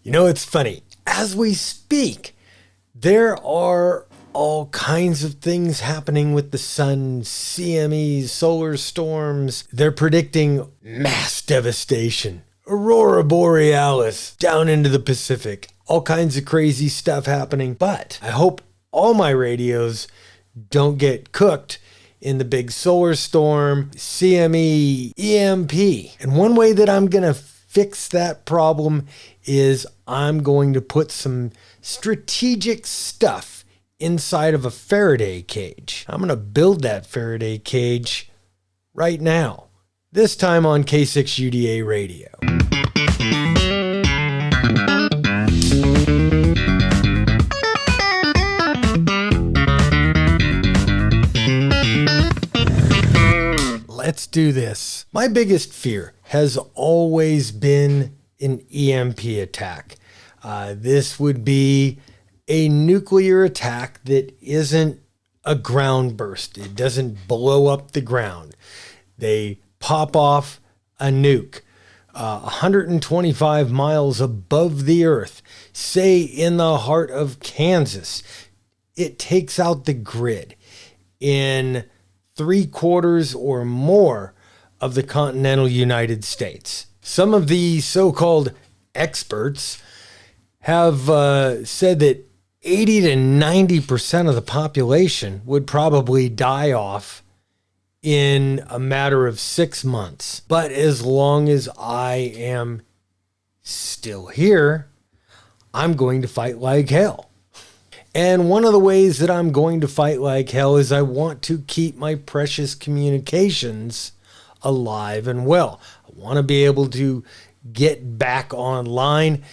You know, it's funny. As we speak, there are all kinds of things happening with the sun, CMEs, solar storms. They're predicting mass devastation, aurora borealis down into the Pacific, all kinds of crazy stuff happening. But I hope all my radios don't get cooked in the big solar storm, CME, EMP. And one way that I'm going to fix that problem is I'm going to put some strategic stuff inside of a Faraday cage. I'm going to build that Faraday cage right now, this time on K6UDA radio. Let's do this. My biggest fear has always been an EMP attack. This would be a nuclear attack that isn't a ground burst. It doesn't blow up the ground. They pop off a nuke 125 miles above the earth, say in the heart of Kansas. It takes out the grid in 3/4 or more of the continental United States. Some of the so-called experts have said that 80 to 90% of the population would probably die off in a matter of 6 months. But as long as I am still here, I'm going to fight like hell. And one of the ways that I'm going to fight like hell is I want to keep my precious communications alive and well. I want to be able to get back online,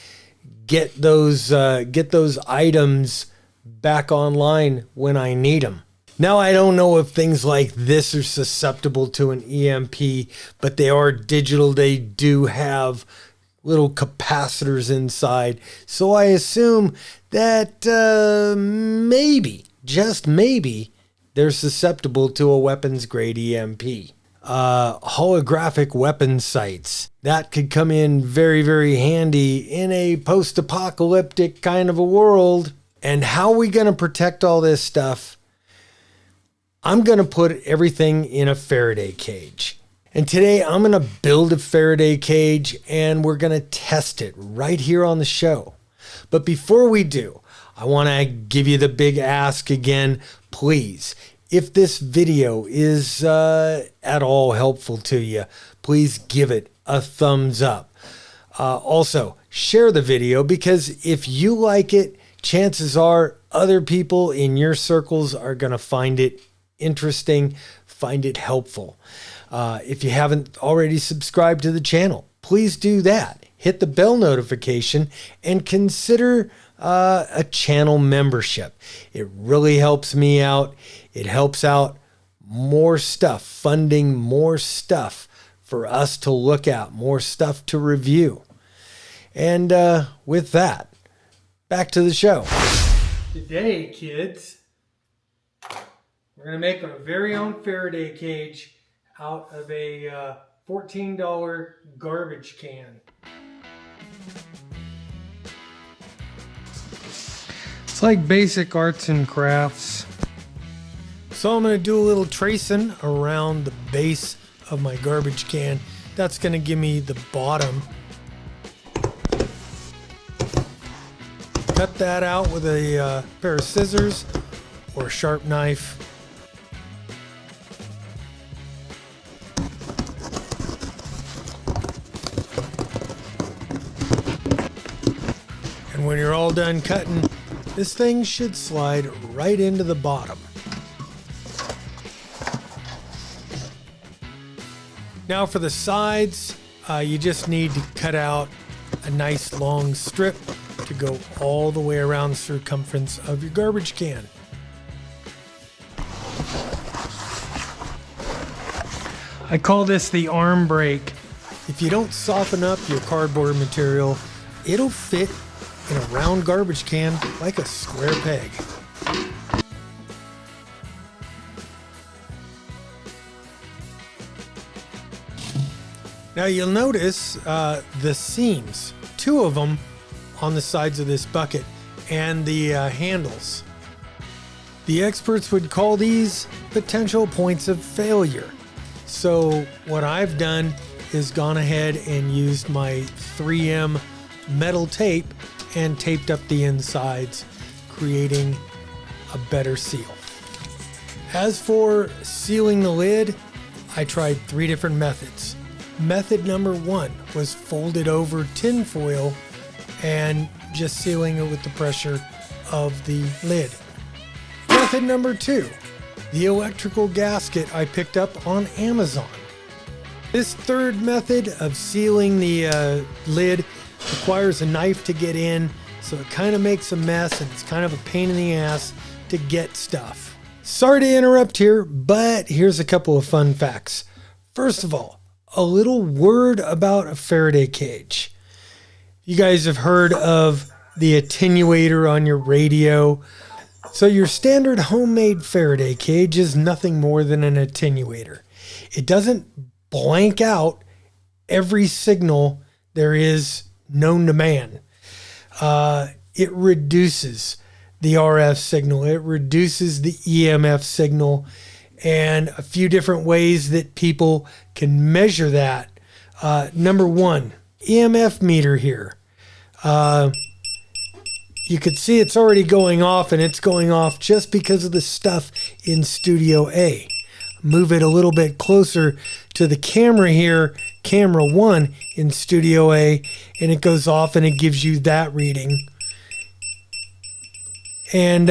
get those items back online when I need them. Now, I don't know if things like this are susceptible to an EMP, but they are digital. They do have little capacitors inside. So I assume that maybe, just maybe, they're susceptible to a weapons-grade EMP. Holographic weapon sights. That could come in very, very handy in a post-apocalyptic kind of a world. And how are we going to protect all this stuff? I'm going to put everything in a Faraday cage. And today I'm going to build a Faraday cage and we're going to test it right here on the show. But before we do, I want to give you the big ask again. Please, if this video is at all helpful to you, please give it a thumbs up. Also, share the video, because if you like it, chances are other people in your circles are going to find it interesting, find it helpful. If you haven't already subscribed to the channel, please do that. Hit the bell notification and consider a channel membership. It really helps me out. It helps out more stuff, funding more stuff for us to look at, more stuff to review. And with that, back to the show. Today, kids, we're going to make our very own Faraday cage out of a $14 garbage can. It's like basic arts and crafts. So I'm going to do a little tracing around the base of my garbage can. That's going to give me the bottom. Cut that out with a pair of scissors or a sharp knife. And when you're all done cutting, this thing should slide right into the bottom. Now for the sides, you just need to cut out a nice long strip to go all the way around the circumference of your garbage can. I call this the arm break. If you don't soften up your cardboard material, it'll fit in a round garbage can like a square peg. Now you'll notice the seams, two of them on the sides of this bucket and the handles. The experts would call these potential points of failure. So what I've done is gone ahead and used my 3M metal tape and taped up the insides, creating a better seal. As for sealing the lid, I tried 3 different methods. Method number 1 was folded over tin foil and just sealing it with the pressure of the lid. Method number 2, the electrical gasket I picked up on Amazon. This third method of sealing the lid requires a knife to get in, so it kind of makes a mess and it's kind of a pain in the ass to get stuff. Sorry to interrupt here, but here's a couple of fun facts. First of all, a little word about a Faraday cage. You guys have heard of the attenuator on your radio. So your standard homemade Faraday cage is nothing more than an attenuator. It doesn't blank out every signal there is known to man. It reduces the RF signal. It reduces the EMF signal, and a few different ways that people can measure that. Number 1, EMF meter here. You could see it's already going off, and it's going off just because of the stuff in Studio A. Move it a little bit closer to the camera here, camera 1 in Studio A, and it goes off and it gives you that reading. And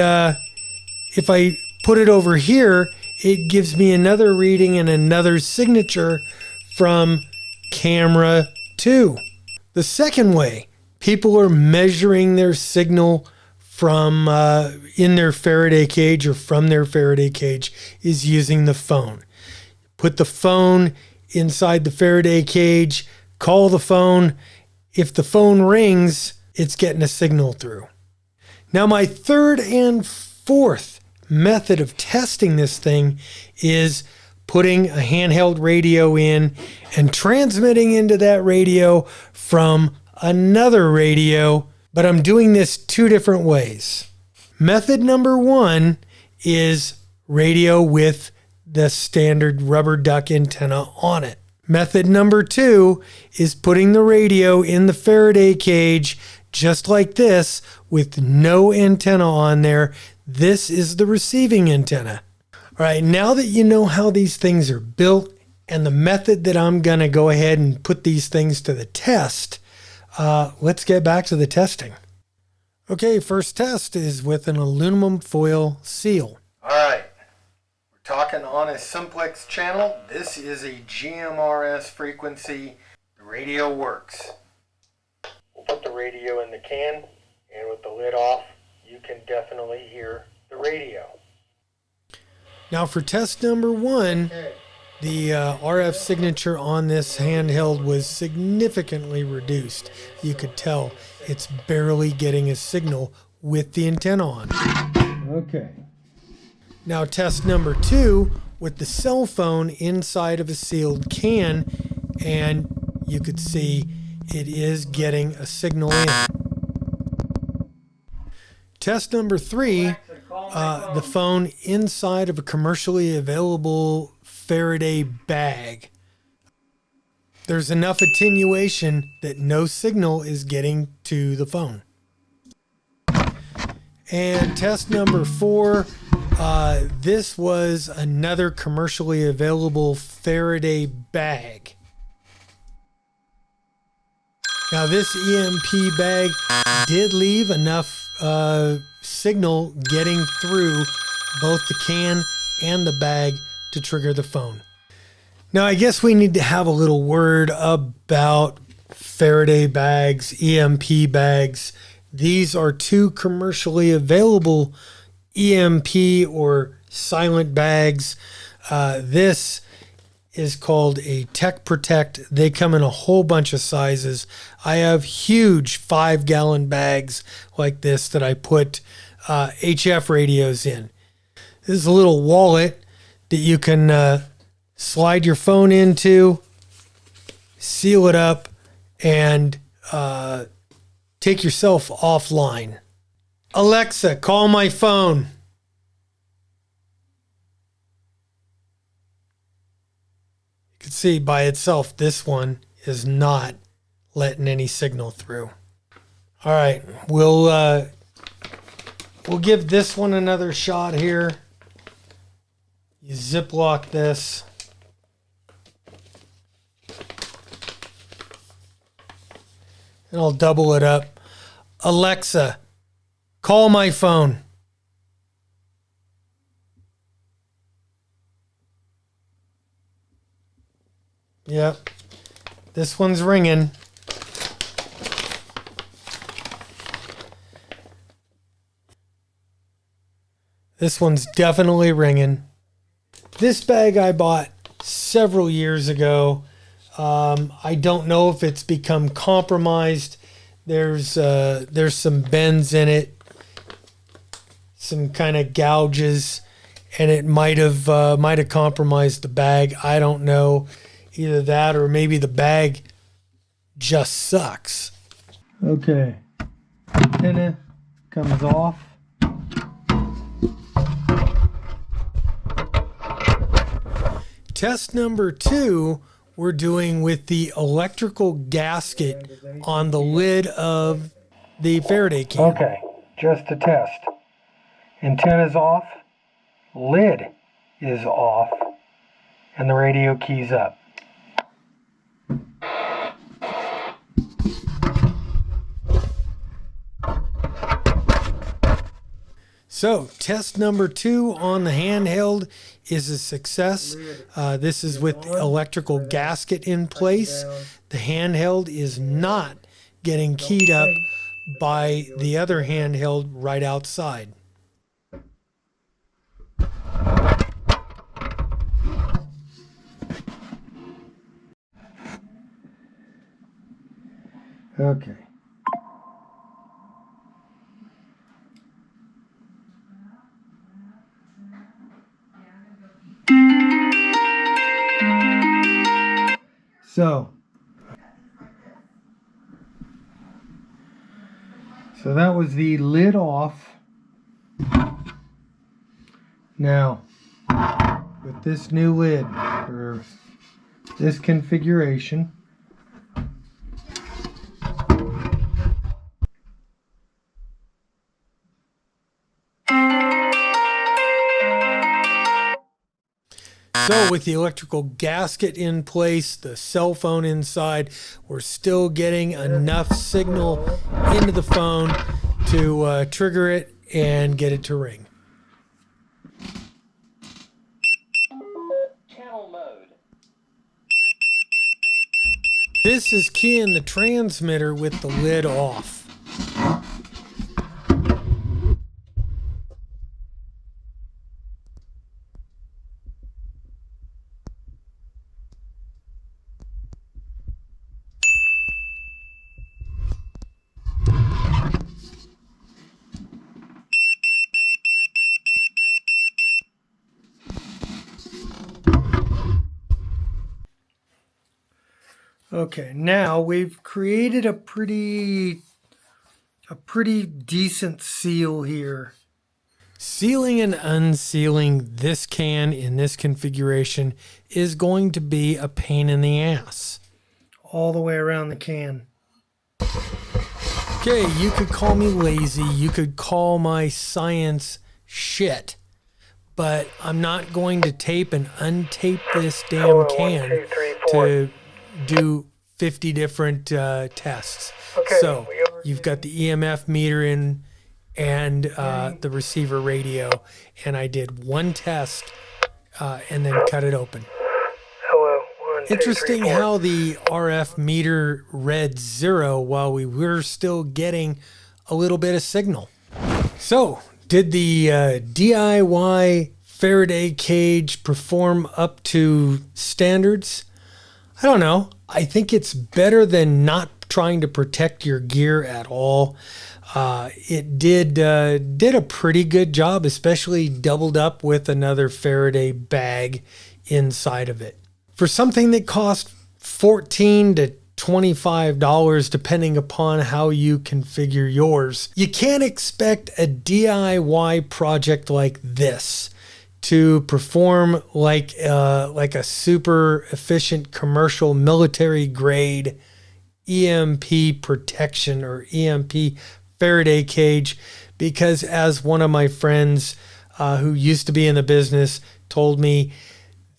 if I put it over here, it gives me another reading and another signature from camera 2. The second way people are measuring their signal from in their Faraday cage or from their Faraday cage is using the phone. Put the phone inside the Faraday cage, call the phone. If the phone rings, it's getting a signal through. Now, my third and fourth method of testing this thing is putting a handheld radio in and transmitting into that radio from another radio, but I'm doing this 2 different ways. Method number 1 is radio with the standard rubber duck antenna on it. Method number 2 is putting the radio in the Faraday cage just like this with no antenna on there. This is the receiving antenna. All right, now that you know how these things are built and the method that I'm going to go ahead and put these things to the test, let's get back to the testing. Okay, first test is with an aluminum foil seal. All right, we're talking on a simplex channel. This is a GMRS frequency. The radio works. We'll put the radio in the can, and with the lid off, you can definitely hear the radio. Now for test number 1, the RF signature on this handheld was significantly reduced. You could tell it's barely getting a signal with the antenna on. Okay. Now test number 2 with the cell phone inside of a sealed can, and you could see it is getting a signal in. Test number 3, the phone inside of a commercially available Faraday bag. There's enough attenuation that no signal is getting to the phone. And test number 4, this was another commercially available Faraday bag. Now this EMP bag did leave enough signal getting through both the can and the bag to trigger the phone. Now I guess we need to have a little word about Faraday bags, EMP bags. These are 2 commercially available EMP or silent bags. This is called a Tech Protect. They come in a whole bunch of sizes. I have huge 5-gallon bags like this that I put HF radios in. This is a little wallet that you can slide your phone into, seal it up, and take yourself offline. Alexa, call my phone. You can see by itself, this one is not letting any signal through. All right, we'll give this one another shot here. You ziplock this. And I'll double it up. Alexa, call my phone. Yep. This one's ringing. This one's definitely ringing. This bag I bought several years ago. I don't know if it's become compromised. There's some bends in it, some kind of gouges, and it might have compromised the bag. I don't know, either that or maybe the bag just sucks. Okay, antenna comes off. Test number 2. We're doing with the electrical gasket on the lid of the Faraday can. Okay, just a test. Antenna's off, lid is off, and the radio key's up. So, test number 2 on the handheld is a success. This is with the electrical gasket in place. The handheld is not getting keyed up by the other handheld right outside. Okay. So that was the lid off. Now, with this new lid, or this configuration, so with the electrical gasket in place, the cell phone inside, we're still getting enough signal into the phone to trigger it and get it to ring. Channel mode. This is keying the transmitter with the lid off. Okay, now we've created a pretty decent seal here. Sealing and unsealing this can in this configuration is going to be a pain in the ass. All the way around the can. Okay, you could call me lazy, you could call my science shit, but I'm not going to tape and untape this damn can to do 50 different tests. Okay, so you've got the EMF meter in and the receiver radio, and I did one test and then cut it open. Hello. 1, 2, Interesting 3, 4. how the RF meter read 0 while we were still getting a little bit of signal. So, did the DIY Faraday cage perform up to standards? I don't know. I think it's better than not trying to protect your gear at all. It did a pretty good job, especially doubled up with another Faraday bag inside of it. For something that cost $14 to $25 depending upon how you configure yours. You can't expect a DIY project like this to perform like a super efficient commercial military grade EMP protection or EMP Faraday cage, because as one of my friends who used to be in the business told me,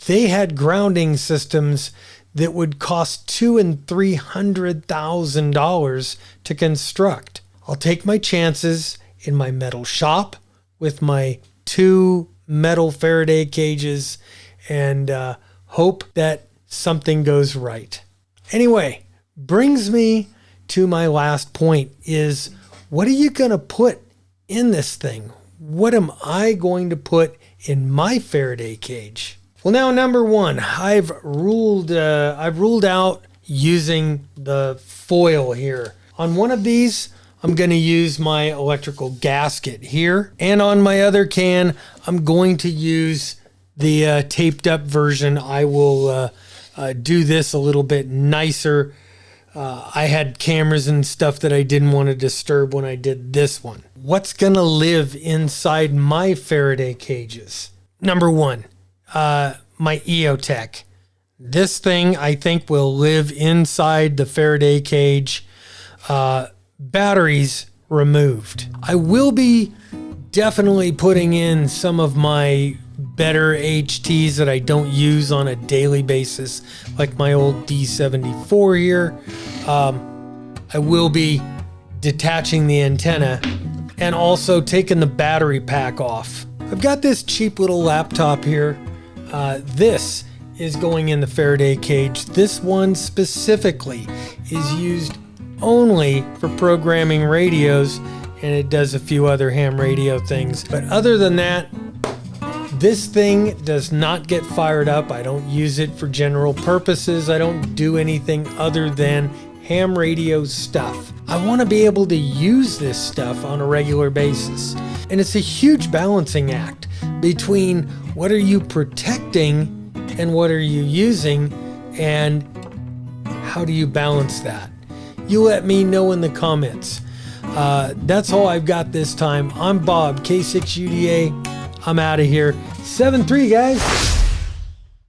they had grounding systems that would cost $200,000 and $300,000 to construct. I'll take my chances in my metal shop with my 2 metal Faraday cages and hope that something goes right. Anyway, brings me to my last point is, what are you going to put in this thing? What am I going to put in my Faraday cage? Well, now, number one, I've ruled out using the foil here. On one of these, I'm going to use my electrical gasket here. And on my other can, I'm going to use the taped up version. I will do this a little bit nicer. I had cameras and stuff that I didn't want to disturb when I did this one. What's going to live inside my Faraday cages? Number one, my EOTech. This thing I think will live inside the Faraday cage. Batteries removed. I will be definitely putting in some of my better HTs that I don't use on a daily basis, like my old D74 here. I will be detaching the antenna and also taking the battery pack off. I've got this cheap little laptop here. This is going in the Faraday cage. This one specifically is used only for programming radios, and it does a few other ham radio things. But other than that, this thing does not get fired up. I don't use it for general purposes. I don't do anything other than ham radio stuff. I want to be able to use this stuff on a regular basis. And it's a huge balancing act between what are you protecting and what are you using, and how do you balance that? You let me know in the comments. That's all I've got this time. I'm Bob, K6UDA. I'm out of here. 7-3, guys.